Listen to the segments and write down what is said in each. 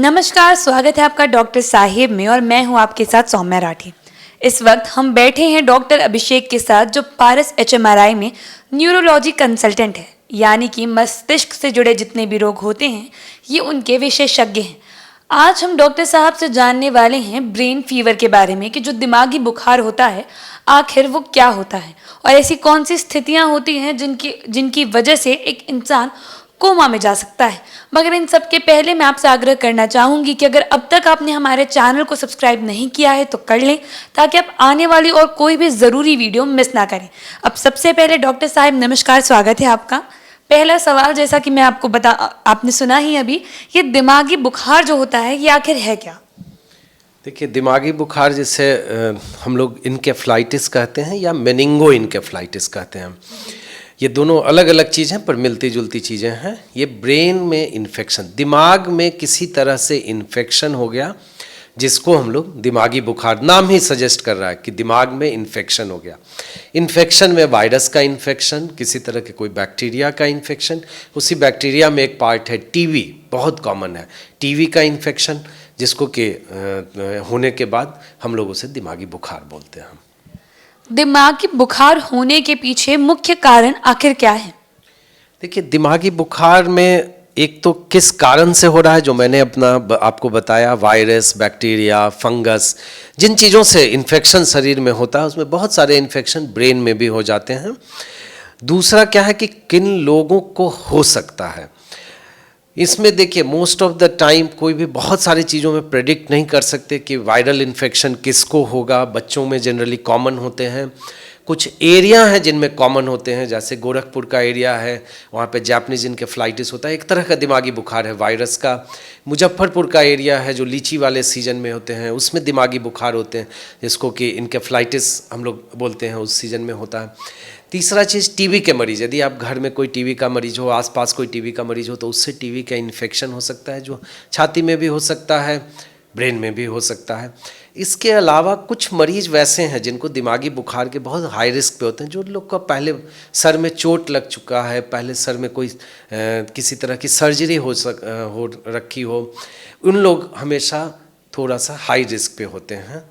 नमस्कार, स्वागत है आपका डॉक्टर साहिब में और मैं हूं आपके साथ सौम्या राठी। इस वक्त हम बैठे हैं डॉक्टर अभिषेक के साथ, जो पारस HMRI में न्यूरोलॉजी कंसल्टेंट है, यानी कि मस्तिष्क से जुड़े जितने भी रोग होते हैं ये उनके विशेषज्ञ हैं। आज हम डॉक्टर साहब से जानने वाले हैं ब्रेन फीवर के बारे में कि जो दिमागी बुखार होता है आखिर वो क्या होता है और ऐसी कौन सी स्थितियां होती हैं जिनकी वजह से एक इंसान कोमा में जा सकता है। मगर इन सब के पहले मैं आपसे आग्रह करना चाहूँगी कि अगर अब तक आपने हमारे चैनल को सब्सक्राइब नहीं किया है तो कर लें, ताकि आप आने वाली और कोई भी ज़रूरी वीडियो मिस ना करें। अब सबसे पहले डॉक्टर साहब नमस्कार, स्वागत है आपका। पहला सवाल, जैसा कि मैं आपको आपने सुना ही अभी, ये दिमागी बुखार जो होता है ये आखिर है क्या? देखिए, दिमागी बुखार जिसे हम लोग इनकेफ्लाइटिस कहते हैं या मेनिंगो इनकेफ्लाइटिस कहते हैं, ये दोनों अलग अलग चीज़ें पर मिलती जुलती चीज़ें हैं। ये ब्रेन में इन्फेक्शन, दिमाग में किसी तरह से इन्फेक्शन हो गया, जिसको हम लोग दिमागी बुखार, नाम ही सजेस्ट कर रहा है कि दिमाग में इन्फेक्शन हो गया। इन्फेक्शन में वायरस का इन्फेक्शन, किसी तरह के कोई बैक्टीरिया का इन्फेक्शन, उसी बैक्टीरिया में एक पार्ट है टीवी, बहुत कॉमन है टीवी का इन्फेक्शन, जिसको कि होने के बाद हम लोग उसे दिमागी बुखार बोलते हैं। दिमागी बुखार होने के पीछे मुख्य कारण आखिर क्या है? देखिए, दिमागी बुखार में एक तो किस कारण से हो रहा है, जो मैंने आपको बताया, वायरस, बैक्टीरिया, फंगस, जिन चीज़ों से इन्फेक्शन शरीर में होता है उसमें बहुत सारे इन्फेक्शन ब्रेन में भी हो जाते हैं। दूसरा क्या है कि किन लोगों को हो सकता है। इसमें देखिए, मोस्ट ऑफ द टाइम कोई भी बहुत सारी चीज़ों में प्रेडिक्ट नहीं कर सकते कि वायरल इन्फेक्शन किसको होगा। बच्चों में जनरली कॉमन होते हैं, कुछ एरिया हैं जिनमें कॉमन होते हैं, जैसे गोरखपुर का एरिया है, वहाँ पे जापानीज इनकेफ्लाइटिस होता है, एक तरह का दिमागी बुखार है वायरस का। मुजफ्फरपुर का एरिया है जो लीची वाले सीजन में होते हैं, उसमें दिमागी बुखार होते हैं, जिसको कि इनकेफ्लाइटिस हम लोग बोलते हैं, उस सीजन में होता है। तीसरा चीज़, टीबी के मरीज़, यदि आप घर में कोई टीबी का मरीज़ हो, आसपास कोई टीबी का मरीज़ हो, तो उससे टीबी का इन्फेक्शन हो सकता है, जो छाती में भी हो सकता है, ब्रेन में भी हो सकता है। इसके अलावा कुछ मरीज़ वैसे हैं जिनको दिमागी बुखार के बहुत हाई रिस्क पे होते हैं, जो लोग का पहले सर में चोट लग चुका है, पहले सर में कोई किसी तरह की सर्जरी हो रखी हो, उन लोग हमेशा थोड़ा सा हाई रिस्क पे होते हैं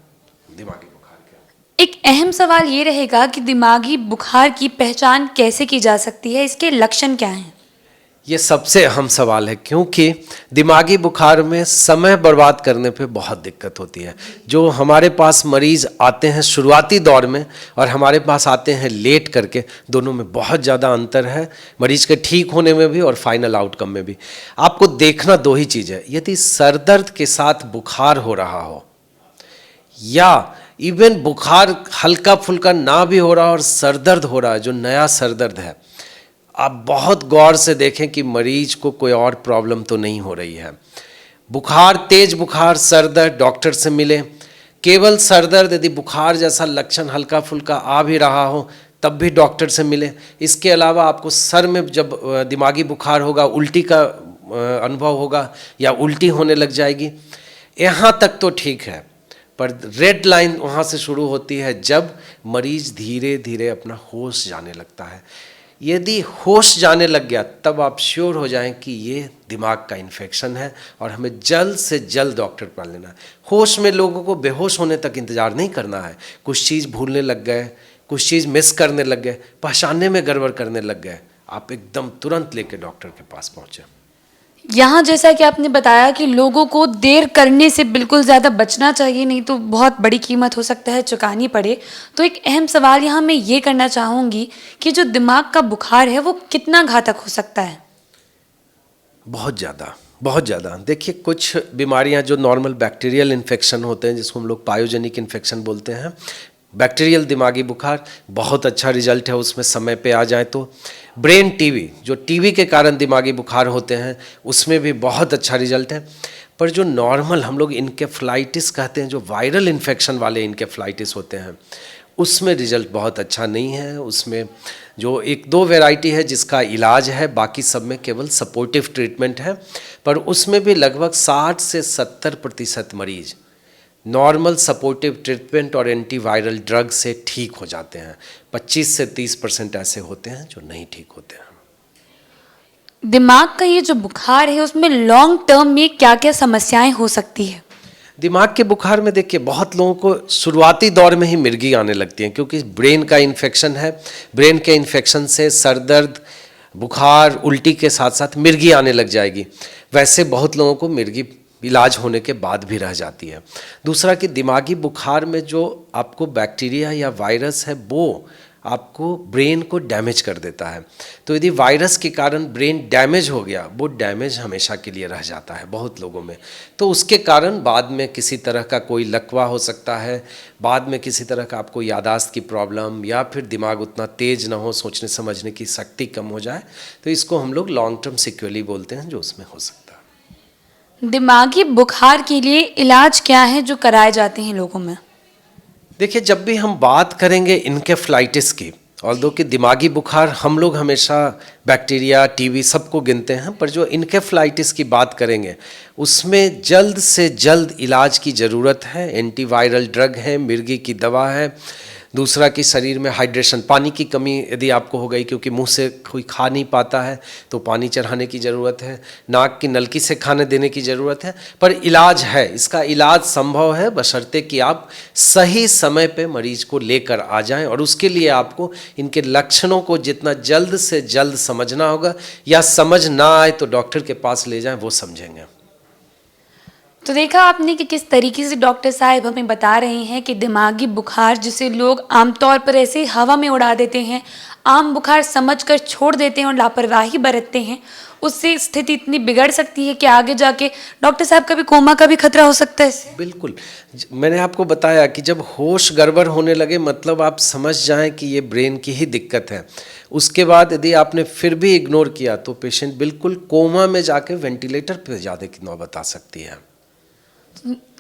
दिमागी बुखार के। एक अहम सवाल ये रहेगा कि दिमागी बुखार की पहचान कैसे की जा सकती है, इसके लक्षण क्या हैं? ये सबसे अहम सवाल है, क्योंकि दिमागी बुखार में समय बर्बाद करने पे बहुत दिक्कत होती है। जो हमारे पास मरीज़ आते हैं शुरुआती दौर में और हमारे पास आते हैं लेट करके, दोनों में बहुत ज़्यादा अंतर है, मरीज़ के ठीक होने में भी और फाइनल आउटकम में भी। आपको देखना दो ही चीज़ है, यदि सर दर्द के साथ बुखार हो रहा हो या इवन बुखार हल्का फुल्का ना भी हो रहा और सर दर्द हो रहा है, जो नया सर दर्द है, आप बहुत गौर से देखें कि मरीज को कोई और प्रॉब्लम तो नहीं हो रही है। बुखार, तेज बुखार, सर दर्द, डॉक्टर से मिले। केवल सर दर्द, यदि बुखार जैसा लक्षण हल्का फुल्का आ भी रहा हो तब भी डॉक्टर से मिले। इसके अलावा आपको सर में जब दिमागी बुखार होगा, उल्टी का अनुभव होगा या उल्टी होने लग जाएगी, यहाँ तक तो ठीक है, पर रेड लाइन वहाँ से शुरू होती है जब मरीज धीरे धीरे अपना होश जाने लगता है। यदि होश जाने लग गया तब आप श्योर हो जाएं कि ये दिमाग का इन्फेक्शन है और हमें जल्द से जल्द डॉक्टर पर लेना है। होश में लोगों को बेहोश होने तक इंतज़ार नहीं करना है। कुछ चीज़ भूलने लग गए, कुछ चीज़ मिस करने लग गए, पहचानने में गड़बड़ करने लग गए, आप एकदम तुरंत लेके डॉक्टर के पास पहुँचे। यहाँ जैसा कि आपने बताया कि लोगों को देर करने से बिल्कुल ज़्यादा बचना चाहिए, नहीं तो बहुत बड़ी कीमत हो सकता है चुकानी पड़े। तो एक अहम सवाल यहाँ मैं ये करना चाहूँगी कि जो दिमाग का बुखार है वो कितना घातक हो सकता है? बहुत ज़्यादा, बहुत ज़्यादा। देखिए, कुछ बीमारियाँ जो नॉर्मल बैक्टीरियल इन्फेक्शन होते हैं, जिसको हम लोग पायोजेनिक इन्फेक्शन बोलते हैं, बैक्टीरियल दिमागी बुखार, बहुत अच्छा रिजल्ट है उसमें समय पे आ जाए तो। ब्रेन टीवी, जो टीवी के कारण दिमागी बुखार होते हैं, उसमें भी बहुत अच्छा रिजल्ट है। पर जो नॉर्मल हम लोग इनकेफ्लाइटिस कहते हैं, जो वायरल इन्फेक्शन वाले इनकेफ्लाइटिस होते हैं, उसमें रिजल्ट बहुत अच्छा नहीं है। उसमें जो एक दो वैरायटी है जिसका इलाज है, बाकी सब में केवल सपोर्टिव ट्रीटमेंट है। पर उसमें भी लगभग 60 से 70% मरीज नॉर्मल सपोर्टिव ट्रीटमेंट और एंटीवायरल ड्रग से ठीक हो जाते हैं। 25 से 30% ऐसे होते हैं जो नहीं ठीक होते हैं। दिमाग का ये जो बुखार है उसमें लॉन्ग टर्म में क्या क्या समस्याएं हो सकती है? दिमाग के बुखार में देखिए बहुत लोगों को शुरुआती दौर में ही मिर्गी आने लगती है, क्योंकि ब्रेन का इन्फेक्शन है। ब्रेन के इन्फेक्शन से सर दर्द, बुखार, उल्टी के साथ साथ मिर्गी आने लग जाएगी। वैसे बहुत लोगों को मिर्गी इलाज होने के बाद भी रह जाती है। दूसरा कि दिमागी बुखार में जो आपको बैक्टीरिया या वायरस है वो आपको ब्रेन को डैमेज कर देता है। तो यदि वायरस के कारण ब्रेन डैमेज हो गया, वो डैमेज हमेशा के लिए रह जाता है बहुत लोगों में। तो उसके कारण बाद में किसी तरह का कोई लकवा हो सकता है, बाद में किसी तरह का आपको यादाश्त की प्रॉब्लम, या फिर दिमाग उतना तेज ना हो, सोचने समझने की शक्ति कम हो जाए। तो इसको हम लोग लॉन्ग टर्म सिक्वेली बोलते हैं, जो उसमें हो सकता है। दिमागी बुखार के लिए इलाज क्या है जो कराए जाते हैं लोगों में? देखिए, जब भी हम बात करेंगे इनकेफ्लाइटिस की, ऑल्दो कि दिमागी बुखार हम लोग हमेशा बैक्टीरिया, टीबी सबको गिनते हैं, पर जो इनकेफ्लाइटिस की बात करेंगे उसमें जल्द से जल्द इलाज की ज़रूरत है। एंटीवायरल ड्रग है, मिर्गी की दवा है। दूसरा कि शरीर में हाइड्रेशन, पानी की कमी यदि आपको हो गई, क्योंकि मुंह से कोई खा नहीं पाता है, तो पानी चढ़ाने की ज़रूरत है। नाक की नलकी से खाने देने की ज़रूरत है। पर इलाज है, इसका इलाज संभव है, बशर्ते कि आप सही समय पे मरीज को लेकर आ जाएं। और उसके लिए आपको इनके लक्षणों को जितना जल्द से जल्द समझना होगा, या समझ ना आए तो डॉक्टर के पास ले जाएं, वो समझेंगे। तो देखा आपने कि किस तरीके से डॉक्टर साहब हमें बता रहे हैं कि दिमागी बुखार, जिसे लोग आमतौर पर ऐसे ही हवा में उड़ा देते हैं, आम बुखार समझकर छोड़ देते हैं और लापरवाही बरतते हैं, उससे स्थिति इतनी बिगड़ सकती है कि आगे जाके डॉक्टर साहब का भी कोमा का भी खतरा हो सकता है इससे। बिल्कुल, मैंने आपको बताया कि जब होश गड़बड़ होने लगे, मतलब आप समझ जाएं कि ये ब्रेन की ही दिक्कत है। उसके बाद यदि आपने फिर भी इग्नोर किया तो पेशेंट बिल्कुल कोमा में जाके वेंटिलेटर पर जाने की नौबत आ सकती है।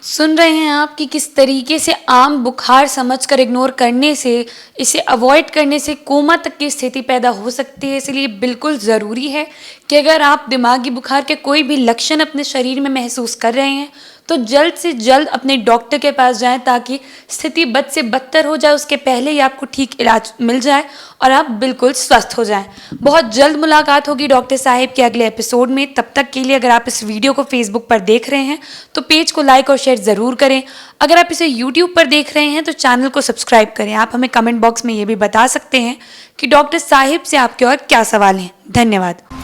सुन रहे हैं आप कि किस तरीके से आम बुखार समझकर इग्नोर करने से, इसे अवॉइड करने से कोमा तक की स्थिति पैदा हो सकती है। इसलिए बिल्कुल ज़रूरी है कि अगर आप दिमागी बुखार के कोई भी लक्षण अपने शरीर में महसूस कर रहे हैं तो जल्द से जल्द अपने डॉक्टर के पास जाएं, ताकि स्थिति बद से बदतर हो जाए उसके पहले ही आपको ठीक इलाज मिल जाए और आप बिल्कुल स्वस्थ हो जाएं। बहुत जल्द मुलाकात होगी डॉक्टर साहिब के अगले एपिसोड में। तब तक के लिए अगर आप इस वीडियो को फेसबुक पर देख रहे हैं तो पेज को लाइक और शेयर ज़रूर करें। अगर आप इसे यूट्यूब पर देख रहे हैं तो चैनल को सब्सक्राइब करें। आप हमें कमेंट बॉक्स में ये भी बता सकते हैं कि डॉक्टर साहिब से आपके और क्या सवाल हैं। धन्यवाद।